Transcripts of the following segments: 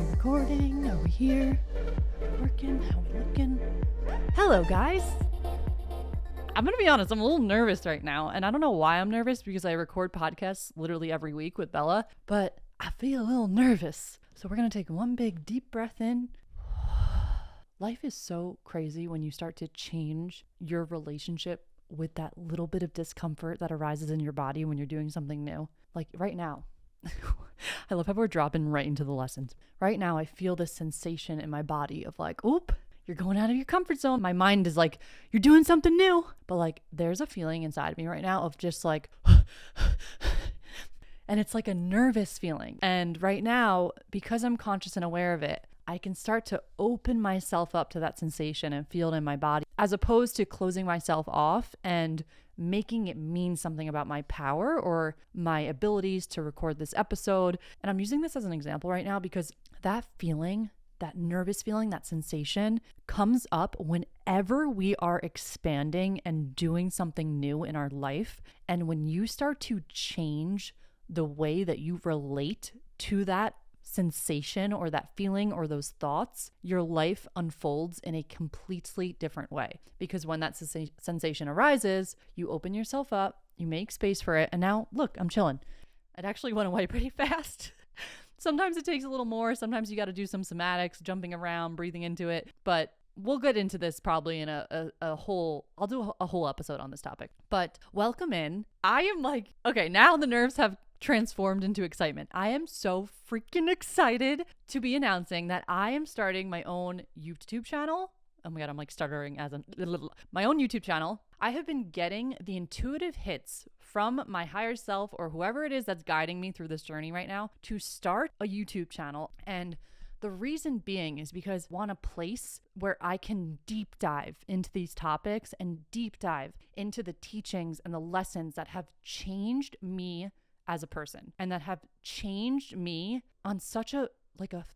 we recording? Are we here? Working? How we looking? Hello, guys. I'm going to be honest, I'm a little nervous right now. And I don't know why I'm nervous because I record podcasts literally every week with Bella. But I feel a little nervous. So we're going to take one big deep breath in. Life is so crazy when you start to change your relationship with that little bit of discomfort that arises in your body when you're doing something new. Like right now. I love how we're dropping right into the lessons. Right now, I feel this sensation in my body of like, oop, you're going out of your comfort zone. My mind is like, you're doing something new. But like, there's a feeling inside of me right now of just like, and it's like a nervous feeling. And right now, because I'm conscious and aware of it, I can start to open myself up to that sensation and feel it in my body, as opposed to closing myself off and making it mean something about my power or my abilities to record this episode. And I'm using this as an example right now because that feeling, that nervous feeling, that sensation comes up whenever we are expanding and doing something new in our life. And when you start to change the way that you relate to that sensation or that feeling or those thoughts, your life unfolds in a completely different way. Because when that sensation arises, you open yourself up, you make space for it, and now look, I'm chilling. It actually went away pretty fast. Sometimes it takes a little more. Sometimes you got to do some somatics, jumping around, breathing into it. But we'll get into this probably in I'll do a whole episode on this topic. But welcome in. I am like, okay, now the nerves have transformed into excitement. I am so freaking excited to be announcing that I am starting my own YouTube channel. Oh my God, I'm like stuttering as my own YouTube channel. I have been getting the intuitive hits from my higher self or whoever it is that's guiding me through this journey right now to start a YouTube channel. And the reason being is because I want a place where I can deep dive into these topics and deep dive into the teachings and the lessons that have changed me as a person and that have changed me on such a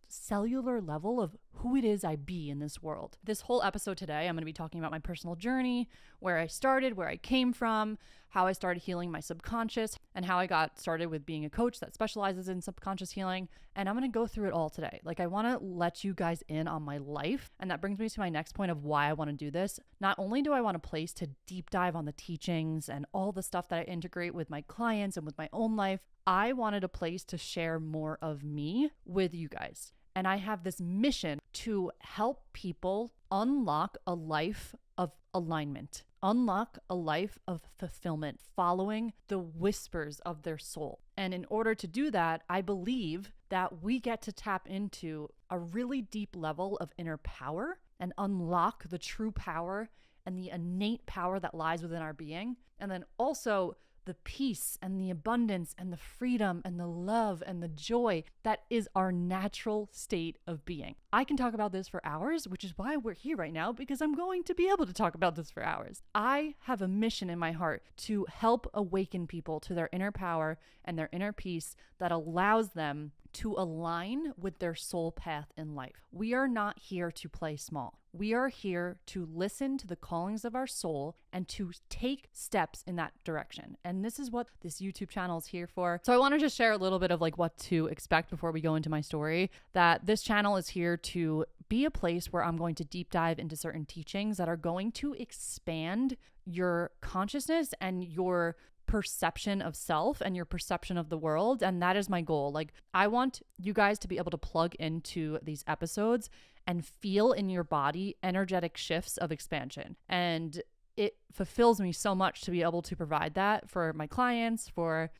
cellular level of who it is I be in this world. This whole episode today, I'm going to be talking about my personal journey, where I started, where I came from, how I started healing my subconscious, and how I got started with being a coach that specializes in subconscious healing. And I'm going to go through it all today. Like, I want to let you guys in on my life. And that brings me to my next point of why I want to do this. Not only do I want a place to deep dive on the teachings and all the stuff that I integrate with my clients and with my own life, I wanted a place to share more of me with you guys. And I have this mission to help people unlock a life of alignment, unlock a life of fulfillment, following the whispers of their soul. And in order to do that, I believe that we get to tap into a really deep level of inner power and unlock the true power and the innate power that lies within our being. And then also the peace and the abundance and the freedom and the love and the joy that is our natural state of being. I can talk about this for hours, which is why we're here right now, because I'm going to be able to talk about this for hours. I have a mission in my heart to help awaken people to their inner power and their inner peace that allows them to align with their soul path in life. We are not here to play small. We are here to listen to the callings of our soul and to take steps in that direction. And this is what this YouTube channel is here for. So I want to just share a little bit of like what to expect before we go into my story, that this channel is here to be a place where I'm going to deep dive into certain teachings that are going to expand your consciousness and your perception of self and your perception of the world. And that is my goal. Like, I want you guys to be able to plug into these episodes and feel in your body energetic shifts of expansion. And it fulfills me so much to be able to provide that for my clients, for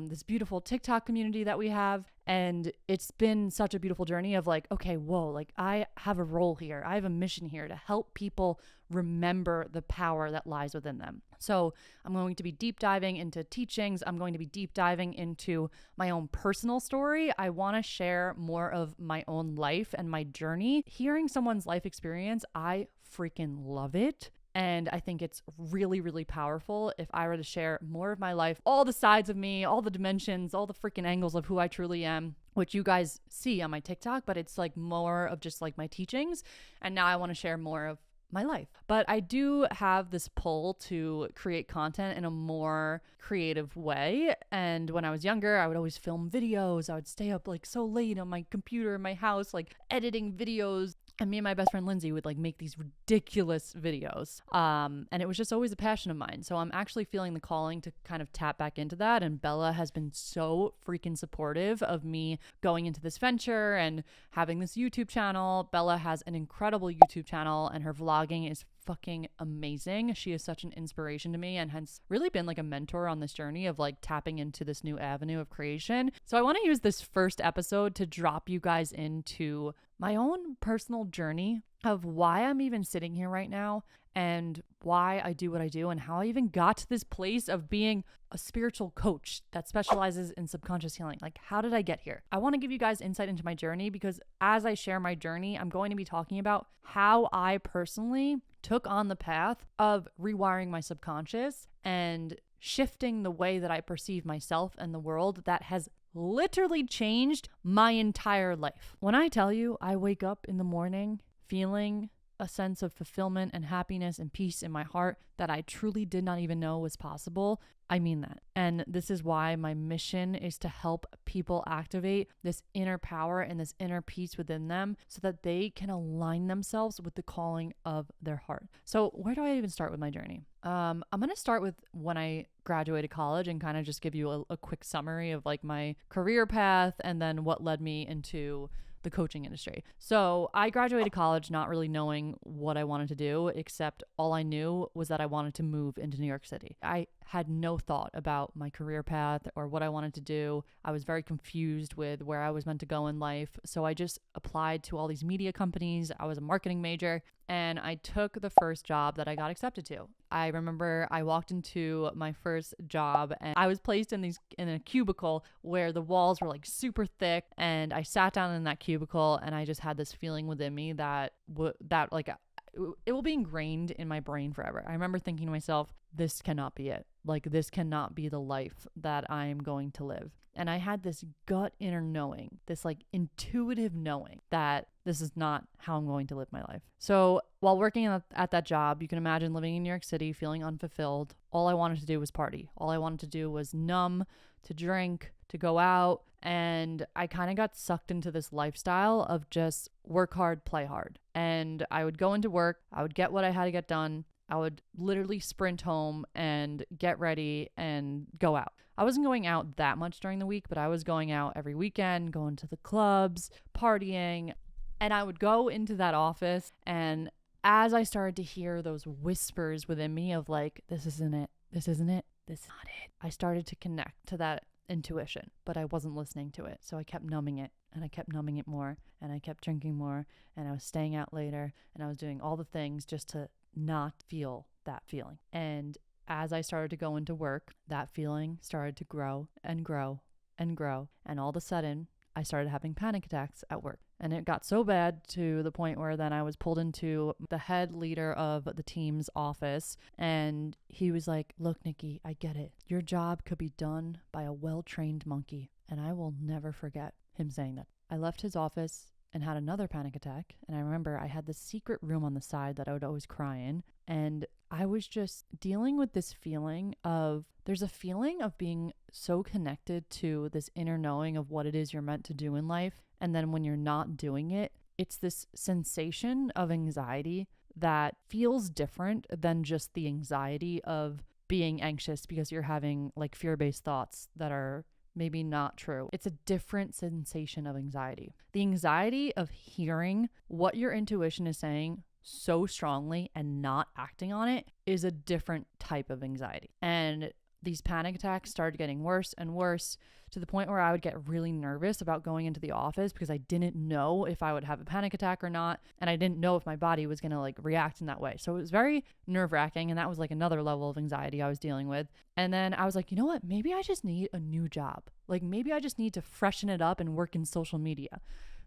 this beautiful TikTok community that we have. And it's been such a beautiful journey of like, okay, whoa, like I have a role here. I have a mission here to help people remember the power that lies within them. So I'm going to be deep diving into teachings. I'm going to be deep diving into my own personal story. I want to share more of my own life and my journey. Hearing someone's life experience, I freaking love it. And I think it's really, really powerful if I were to share more of my life, all the sides of me, all the dimensions, all the freaking angles of who I truly am, which you guys see on my TikTok, but it's like more of just like my teachings. And now I want to share more of my life. But I do have this pull to create content in a more creative way. And when I was younger, I would always film videos. I would stay up like so late on my computer in my house, like editing videos. And me and my best friend Lindsay would like make these ridiculous videos. And it was just always a passion of mine. So I'm actually feeling the calling to kind of tap back into that. And Bella has been so freaking supportive of me going into this venture and having this YouTube channel. Bella has an incredible YouTube channel and her vlogging is fucking amazing. She is such an inspiration to me and has really been like a mentor on this journey of like tapping into this new avenue of creation. So I want to use this first episode to drop you guys into my own personal journey of why I'm even sitting here right now and why I do what I do and how I even got to this place of being a spiritual coach that specializes in subconscious healing. Like, how did I get here? I want to give you guys insight into my journey because as I share my journey, I'm going to be talking about how I personally took on the path of rewiring my subconscious and shifting the way that I perceive myself and the world that has literally changed my entire life. When I tell you I wake up in the morning feeling a sense of fulfillment and happiness and peace in my heart that I truly did not even know was possible, I mean that. And this is why my mission is to help people activate this inner power and this inner peace within them so that they can align themselves with the calling of their heart. So where do I even start with my journey? I'm going to start with when I graduated college and kind of just give you a quick summary of like my career path and then what led me into the coaching industry. So I graduated college not really knowing what I wanted to do, except all I knew was that I wanted to move into New York City. I had no thought about my career path or what I wanted to do. I was very confused with where I was meant to go in life. So I just applied to all these media companies. I was a marketing major and I took the first job that I got accepted to. I remember I walked into my first job and I was placed in a cubicle where the walls were like super thick, and I sat down in that cubicle and I just had this feeling within me that it will be ingrained in my brain forever. I remember thinking to myself, this cannot be it. Like, this cannot be the life that I am going to live. And I had this gut inner knowing, this like intuitive knowing that this is not how I'm going to live my life. So while working at that job, you can imagine living in New York City, feeling unfulfilled. All I wanted to do was party. All I wanted to do was numb, to drink, to go out. And I kind of got sucked into this lifestyle of just work hard, play hard. And I would go into work, I would get what I had to get done. I would literally sprint home and get ready and go out. I wasn't going out that much during the week, but I was going out every weekend, going to the clubs, partying. And I would go into that office, and as I started to hear those whispers within me of like, this isn't it, this isn't it, this is not it, I started to connect to that intuition, but I wasn't listening to it. So I kept numbing it, and I kept numbing it more, and I kept drinking more, and I was staying out later, and I was doing all the things just to not feel that feeling. And as I started to go into work, that feeling started to grow and grow and grow. And all of a sudden, I started having panic attacks at work. And it got so bad to the point where then I was pulled into the head leader of the team's office. And he was like, look, Nikki, I get it. Your job could be done by a well-trained monkey. And I will never forget him saying that. I left his office and had another panic attack. And I remember I had this secret room on the side that I would always cry in. And I was just dealing with this feeling of, there's a feeling of being so connected to this inner knowing of what it is you're meant to do in life. And then when you're not doing it, it's this sensation of anxiety that feels different than just the anxiety of being anxious because you're having like fear-based thoughts that are maybe not true. It's a different sensation of anxiety. The anxiety of hearing what your intuition is saying so strongly and not acting on it is a different type of anxiety. And these panic attacks started getting worse and worse to the point where I would get really nervous about going into the office because I didn't know if I would have a panic attack or not. And I didn't know if my body was going to like react in that way. So it was very nerve-wracking. And that was like another level of anxiety I was dealing with. And then I was like, you know what? Maybe I just need a new job. Like maybe I just need to freshen it up and work in social media.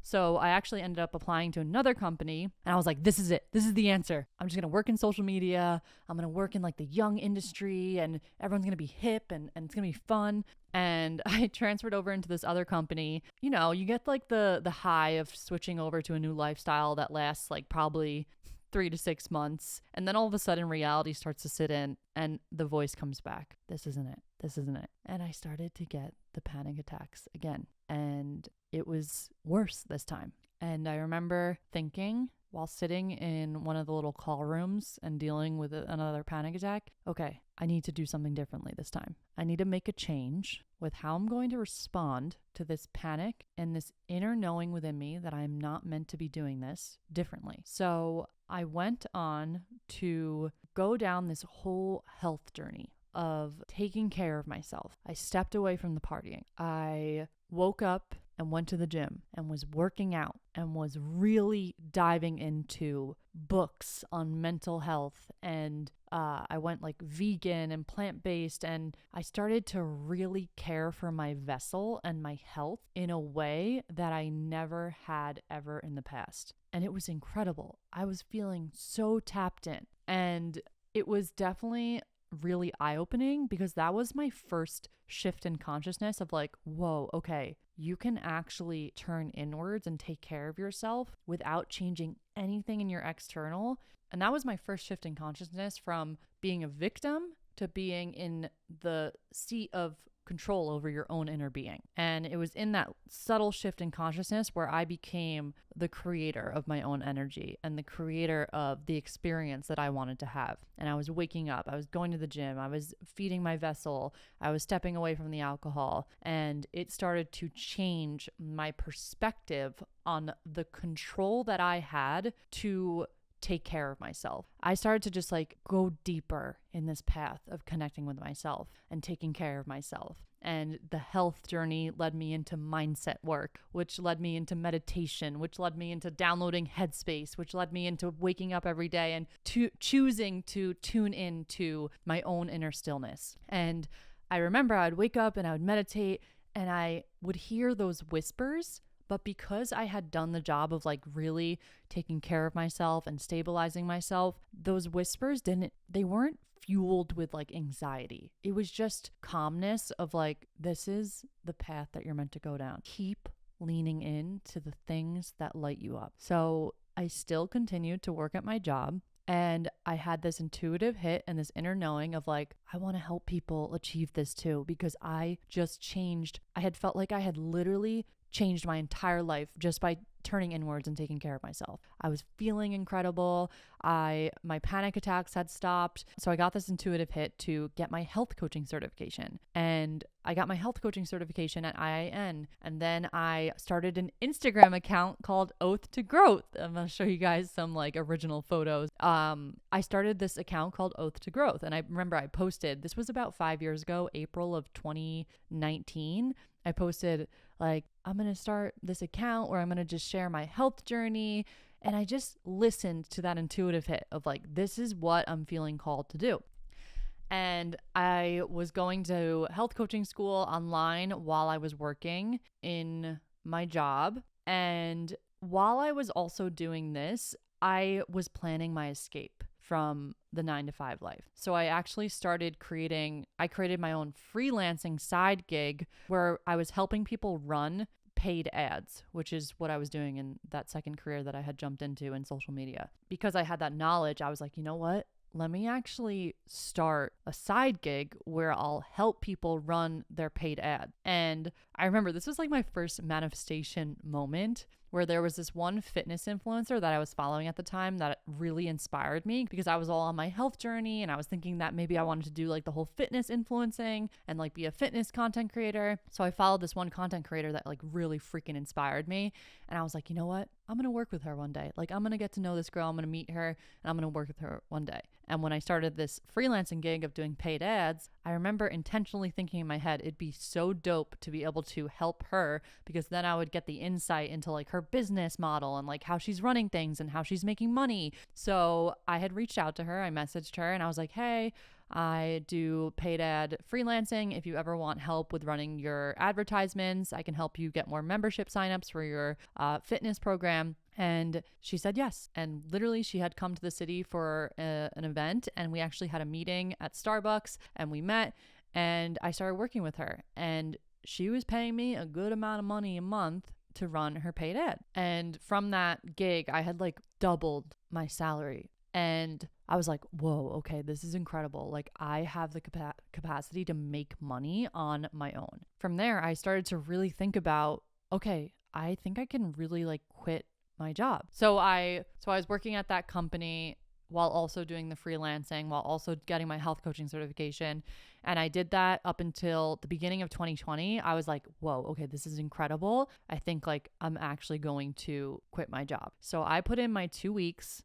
So I actually ended up applying to another company and I was like, this is it. This is the answer. I'm just going to work in social media. I'm going to work in like the young industry and everyone's going to be hip and it's going to be fun. And I transferred over into this other company. You know, you get like the high of switching over to a new lifestyle that lasts like probably 3 to 6 months. And then all of a sudden reality starts to sit in and the voice comes back. This isn't it. This isn't it. And I started to get the panic attacks again. And it was worse this time. And I remember thinking while sitting in one of the little call rooms and dealing with another panic attack, okay, I need to do something differently this time. I need to make a change with how I'm going to respond to this panic and this inner knowing within me that I'm not meant to be doing this differently. So I went on to go down this whole health journey of taking care of myself. I stepped away from the partying. I woke up and went to the gym and was working out and was really diving into books on mental health. And I went like vegan and plant-based, and I started to really care for my vessel and my health in a way that I never had ever in the past. And it was incredible. I was feeling so tapped in, and it was definitely really eye-opening because that was my first shift in consciousness of like, whoa, okay, you can actually turn inwards and take care of yourself without changing anything in your external. And that was my first shift in consciousness from being a victim to being in the seat of control over your own inner being. And it was in that subtle shift in consciousness where I became the creator of my own energy and the creator of the experience that I wanted to have. And I was waking up, I was going to the gym, I was feeding my vessel, I was stepping away from the alcohol, and it started to change my perspective on the control that I had to take care of myself. I started to just like go deeper in this path of connecting with myself and taking care of myself. And the health journey led me into mindset work, which led me into meditation, which led me into downloading Headspace, which led me into waking up every day and choosing to tune into my own inner stillness. And I remember I'd wake up and I would meditate and I would hear those whispers. But because I had done the job of like really taking care of myself and stabilizing myself, those whispers they weren't fueled with like anxiety. It was just calmness of like, this is the path that you're meant to go down. Keep leaning into the things that light you up. So I still continued to work at my job. And I had this intuitive hit and this inner knowing of like, I want to help people achieve this too, because I just changed. I had felt like I had literally changed my entire life just by turning inwards and taking care of myself. I was feeling incredible. My panic attacks had stopped. So I got this intuitive hit to get my health coaching certification. And I got my health coaching certification at IIN. And then I started an Instagram account called Oath to Growth. I'm going to show you guys some like original photos. I started this account called Oath to Growth. And I remember I posted, this was about 5 years ago, April of 2019. I posted like, I'm going to start this account where I'm going to just share my health journey. And I just listened to that intuitive hit of like, this is what I'm feeling called to do. And I was going to health coaching school online while I was working in my job. And while I was also doing this, I was planning my escape from the 9-to-5 life. So I actually I created my own freelancing side gig where I was helping people run paid ads, which is what I was doing in that second career that I had jumped into in social media. Because I had that knowledge, I was like, you know what? Let me actually start a side gig where I'll help people run their paid ad. And I remember this was like my first manifestation moment where there was this one fitness influencer that I was following at the time that really inspired me because I was all on my health journey and I was thinking that maybe I wanted to do like the whole fitness influencing and like be a fitness content creator. So I followed this one content creator that like really freaking inspired me. And I was like, you know what? I'm going to work with her one day. Like I'm going to get to know this girl. I'm going to meet her and I'm going to work with her one day. And when I started this freelancing gig of doing paid ads, I remember intentionally thinking in my head, it'd be so dope to be able to help her because then I would get the insight into like her business model and like how she's running things and how she's making money. So I had reached out to her, I messaged her and I was like, hey, I do paid ad freelancing. If you ever want help with running your advertisements, I can help you get more membership signups for your fitness program. And she said yes. And literally she had come to the city for an event and we actually had a meeting at Starbucks and we met and I started working with her and she was paying me a good amount of money a month to run her paid ad. And from that gig, I had like doubled my salary. And I was like, whoa, okay, this is incredible. Like, I have the capacity to make money on my own. From there, I started to really think about, okay, I think I can really like quit my job. So I was working at that company while also doing the freelancing, while also getting my health coaching certification. And I did that up until the beginning of 2020. I was like, whoa, okay, this is incredible. I think like I'm actually going to quit my job. So I put in my 2 weeks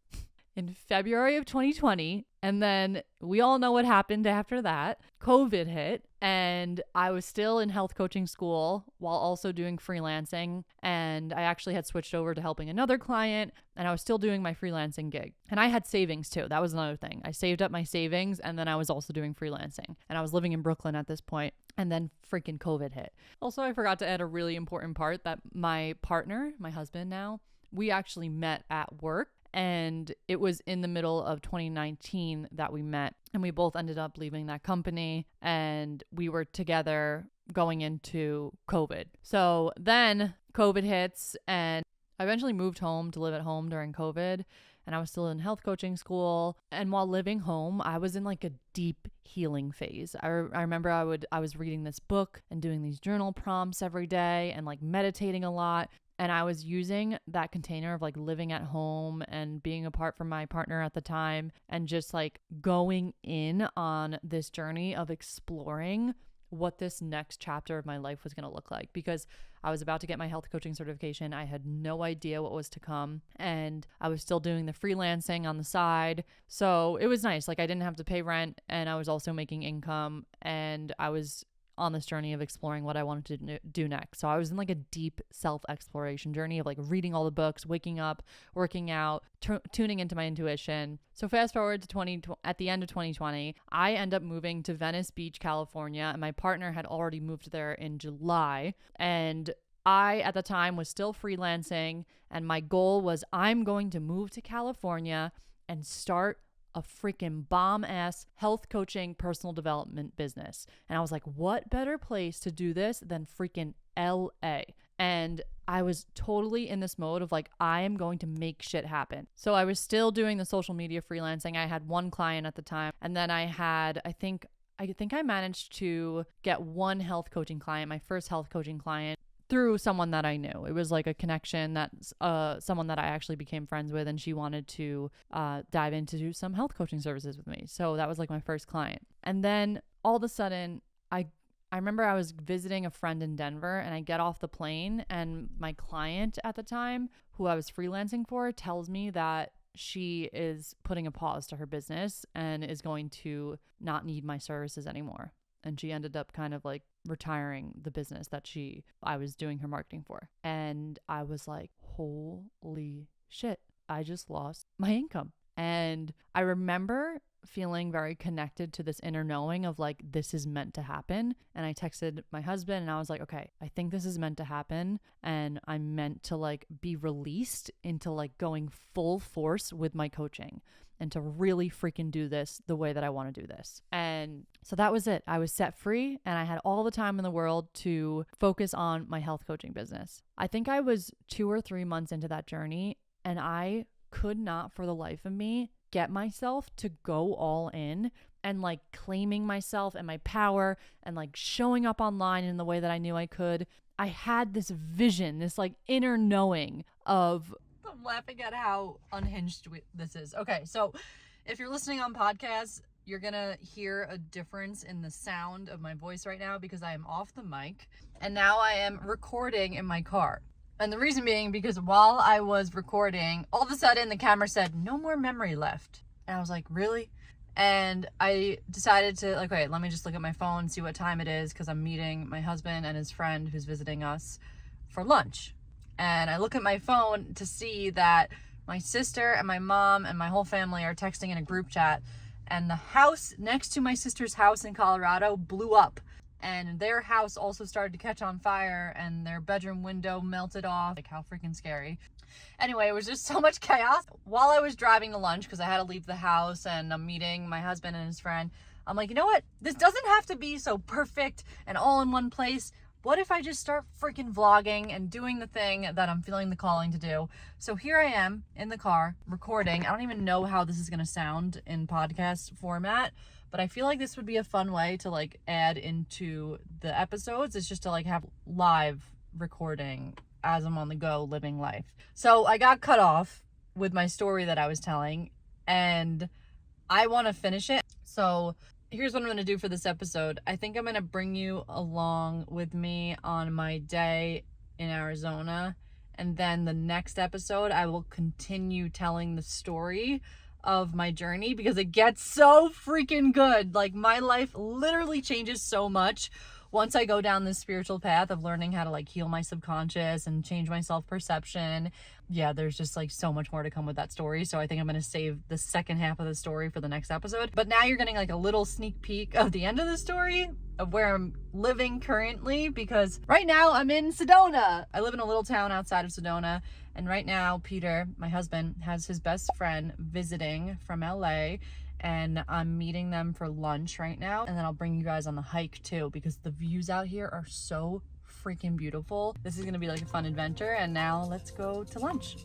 in February of 2020. And then we all know what happened after that. COVID hit, and I was still in health coaching school while also doing freelancing. And I actually had switched over to helping another client, and I was still doing my freelancing gig. And I had savings too. That was another thing. I saved up my savings, and then I was also doing freelancing. And I was living in Brooklyn at this point. And then freaking COVID hit. Also, I forgot to add a really important part that my partner, my husband now, we actually met at work. And it was in the middle of 2019 that we met, and we both ended up leaving that company, and we were together going into COVID. So then COVID hits, and I eventually moved home to live at home during COVID, and I was still in health coaching school. And while living home, I was in like a deep healing phase. I remember I was reading this book and doing these journal prompts every day and like meditating a lot. And I was using that container of like living at home and being apart from my partner at the time and just like going in on this journey of exploring what this next chapter of my life was going to look like, because I was about to get my health coaching certification. I had no idea what was to come, and I was still doing the freelancing on the side. So it was nice. Like, I didn't have to pay rent, and I was also making income, and I was on this journey of exploring what I wanted to do next. So I was in like a deep self-exploration journey of like reading all the books, waking up, working out, tuning into my intuition. So fast forward to at the end of 2020, I end up moving to Venice Beach, California, and my partner had already moved there in July. And I, at the time, was still freelancing, and my goal was I'm going to move to California and start a freaking bomb-ass health coaching personal development business. And I was like, what better place to do this than freaking LA? And I was totally in this mode of like, I am going to make shit happen. So I was still doing the social media freelancing. I had one client at the time. And then I had, I think I managed to get one health coaching client, my first health coaching client, through someone that I knew. It was like a connection that's someone that I actually became friends with, and she wanted to dive into some health coaching services with me. So that was like my first client. And then all of a sudden, I remember I was visiting a friend in Denver, and I get off the plane, and my client at the time, who I was freelancing for, tells me that she is putting a pause to her business and is going to not need my services anymore. And she ended up kind of like retiring the business that I was doing her marketing for. And I was like, holy shit, I just lost my income. And I remember feeling very connected to this inner knowing of like, this is meant to happen. And I texted my husband and I was like, okay, I think this is meant to happen. And I'm meant to like be released into like going full force with my coaching and to really freaking do this the way that I want to do this. And so that was it. I was set free, and I had all the time in the world to focus on my health coaching business. I think I was 2 or 3 months into that journey, and I could not for the life of me get myself to go all in and like claiming myself and my power and like showing up online in the way that I knew I could. I had this vision, this like inner knowing of, I'm laughing at how unhinged this is. Okay, so if you're listening on podcasts, you're gonna hear a difference in the sound of my voice right now because I am off the mic and now I am recording in my car. And the reason being because while I was recording, all of a sudden the camera said, no more memory left. And I was like, really? And I decided to like, okay, let me just look at my phone, see what time it is, because I'm meeting my husband and his friend who's visiting us for lunch. And I look at my phone to see that my sister and my mom and my whole family are texting in a group chat. And the house next to my sister's house in Colorado blew up. And their house also started to catch on fire and their bedroom window melted off. Like, how freaking scary. Anyway, it was just so much chaos. While I was driving to lunch, because I had to leave the house and I'm meeting my husband and his friend, I'm like, you know what? This doesn't have to be so perfect and all in one place. what if I just start freaking vlogging and doing the thing that I'm feeling the calling to do? So here I am in the car recording. I don't even know how this is going to sound in podcast format, but I feel like this would be a fun way to like add into the episodes. It's just to like have live recording as I'm on the go living life. So I got cut off with my story that I was telling, and I want to finish it. So here's what I'm going to do for this episode. I think I'm going to bring you along with me on my day in Arizona. And then the next episode, I will continue telling the story of my journey because it gets so freaking good. Like, my life literally changes so much once I go down this spiritual path of learning how to like heal my subconscious and change my self-perception. Yeah, there's just like so much more to come with that story. So I think I'm going to save the second half of the story for the next episode. But now you're getting like a little sneak peek of the end of the story of where I'm living currently, because right now I'm in Sedona. I live in a little town outside of Sedona. And right now, Peter, my husband, has his best friend visiting from LA. And I'm meeting them for lunch right now. And then I'll bring you guys on the hike too, because the views out here are so freaking beautiful. This is gonna be like a fun adventure. And now let's go to lunch.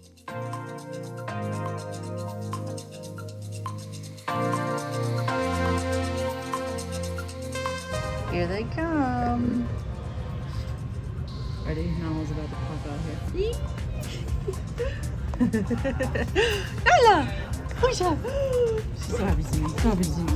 Here they come. Ready? Nala's about to pop out here. Nala! Push up! She's so happy to see me. So happy to see me.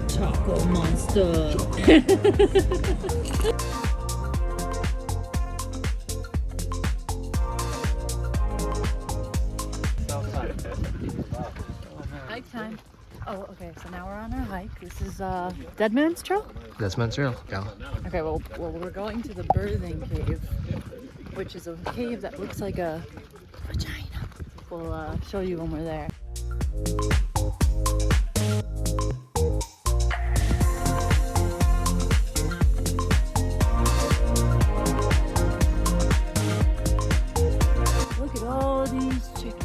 Taco monster. Hike time. Oh, okay, so now we're on our hike. This is Dead Man's Trail? Dead Man's Trail, yeah. Okay, well, we're going to the birthing cave, which is a cave that looks like a vagina. We'll show you when we're there. Look at all these chickens.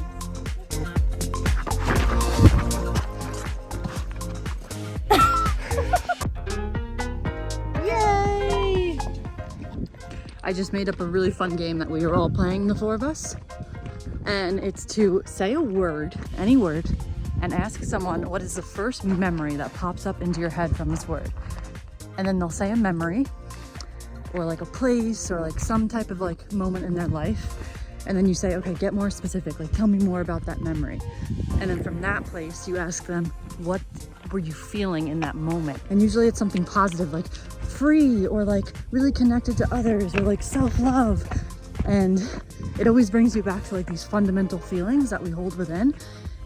Yay! I just made up a really fun game that we were all playing, the four of us. And it's to say a word, any word, and ask someone what is the first memory that pops up into your head from this word. And then they'll say a memory, or like a place, or like some type of like moment in their life. And then you say, okay, get more specific, like tell me more about that memory. And then from that place, you ask them, what were you feeling in that moment? And usually it's something positive, like free, or like really connected to others, or like self-love. And it always brings you back to like these fundamental feelings that we hold within.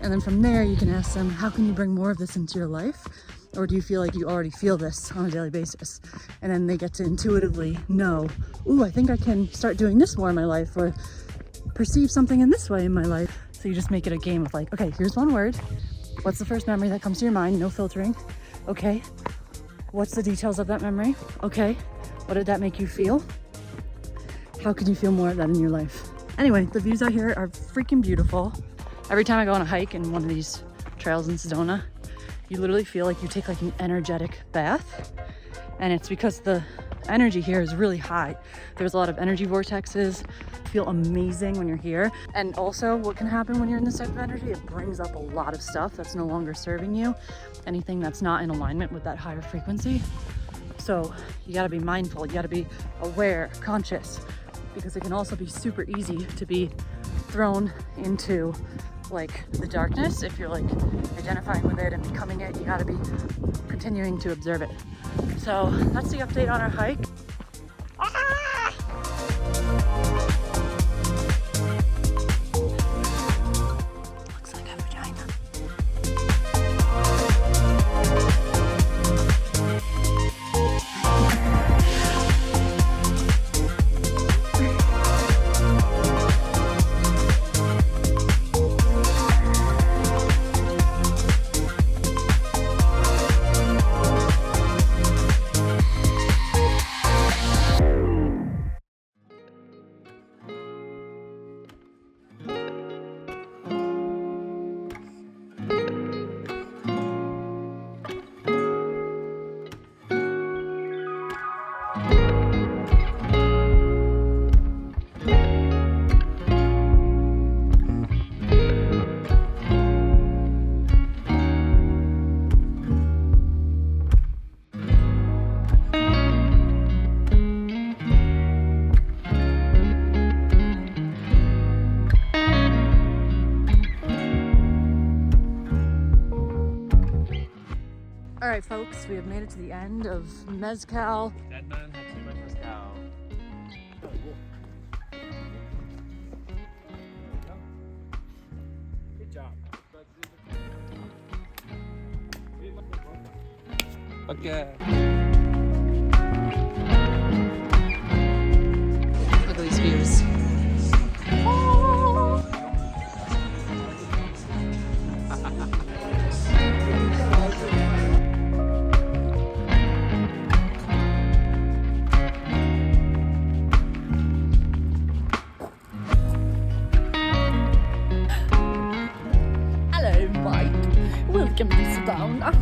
And then from there, you can ask them, how can you bring more of this into your life? Or do you feel like you already feel this on a daily basis? And then they get to intuitively know, ooh, I think I can start doing this more in my life, or perceive something in this way in my life. So you just make it a game of like, okay, here's one word. What's the first memory that comes to your mind? No filtering. Okay. What's the details of that memory? Okay. What did that make you feel? How can you feel more of that in your life? Anyway, the views out here are freaking beautiful. Every time I go on a hike in one of these trails in Sedona, you literally feel like you take like an energetic bath. And it's because the energy here is really high. There's a lot of energy vortexes. You feel amazing when you're here. And also what can happen when you're in this type of energy, it brings up a lot of stuff that's no longer serving you. Anything that's not in alignment with that higher frequency. So you gotta be mindful, you gotta be aware, conscious, because it can also be super easy to be thrown into like the darkness. If you're like identifying with it and becoming it, you gotta be continuing to observe it. So that's the update on our hike. Looks like a vagina. right, folks, we have made it to the end of Mezcal. Dead man had too much mezcal. Good job. Okay. Look at these views. Hello, Mike. Welcome to Sedona.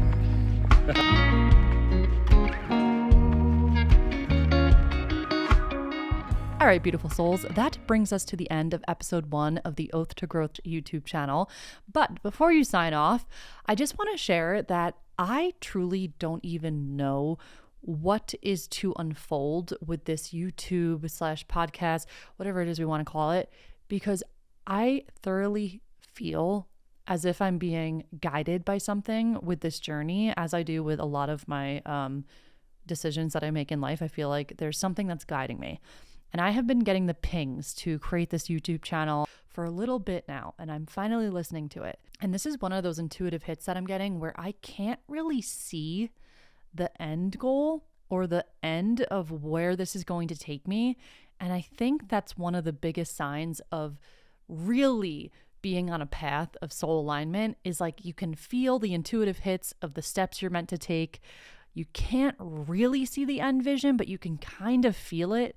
All right, beautiful souls, that brings us to the end of episode 1 of the Oath to Growth YouTube channel. But before you sign off, I just want to share that I truly don't even know what is to unfold with this YouTube / podcast, whatever it is we want to call it, because I thoroughly feel as if I'm being guided by something with this journey, as I do with a lot of my decisions that I make in life. I feel like there's something that's guiding me. And I have been getting the pings to create this YouTube channel for a little bit now, and I'm finally listening to it. And this is one of those intuitive hits that I'm getting where I can't really see the end goal or the end of where this is going to take me. And I think that's one of the biggest signs of really being on a path of soul alignment, is like you can feel the intuitive hits of the steps you're meant to take. You can't really see the end vision, but you can kind of feel it.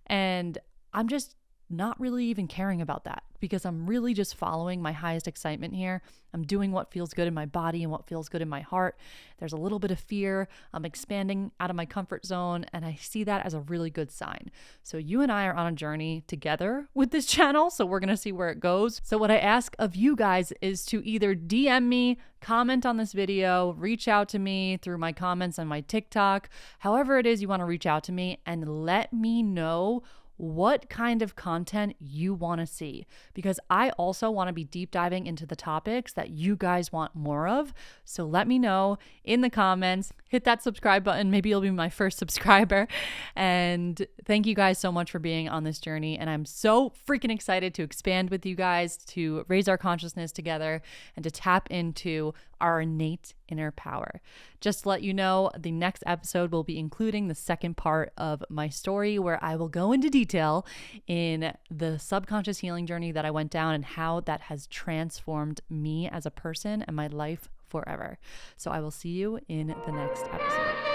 And I'm just not really even caring about that, because I'm really just following my highest excitement here. I'm doing what feels good in my body and what feels good in my heart. There's a little bit of fear. I'm expanding out of my comfort zone, and I see that as a really good sign. So you and I are on a journey together with this channel, so we're going to see where it goes. So what I ask of you guys is to either DM me, comment on this video, reach out to me through my comments on my TikTok, however it is you want to reach out to me, and let me know what kind of content you want to see, because I also want to be deep diving into the topics that you guys want more of. So let me know in the comments, hit that subscribe button. Maybe you'll be my first subscriber. And thank you guys so much for being on this journey. And I'm so freaking excited to expand with you guys, to raise our consciousness together, and to tap into our innate inner power. Just to let you know, the next episode will be including the second part of my story, where I will go into detail in the subconscious healing journey that I went down and how that has transformed me as a person and my life forever. So I will see you in the next episode.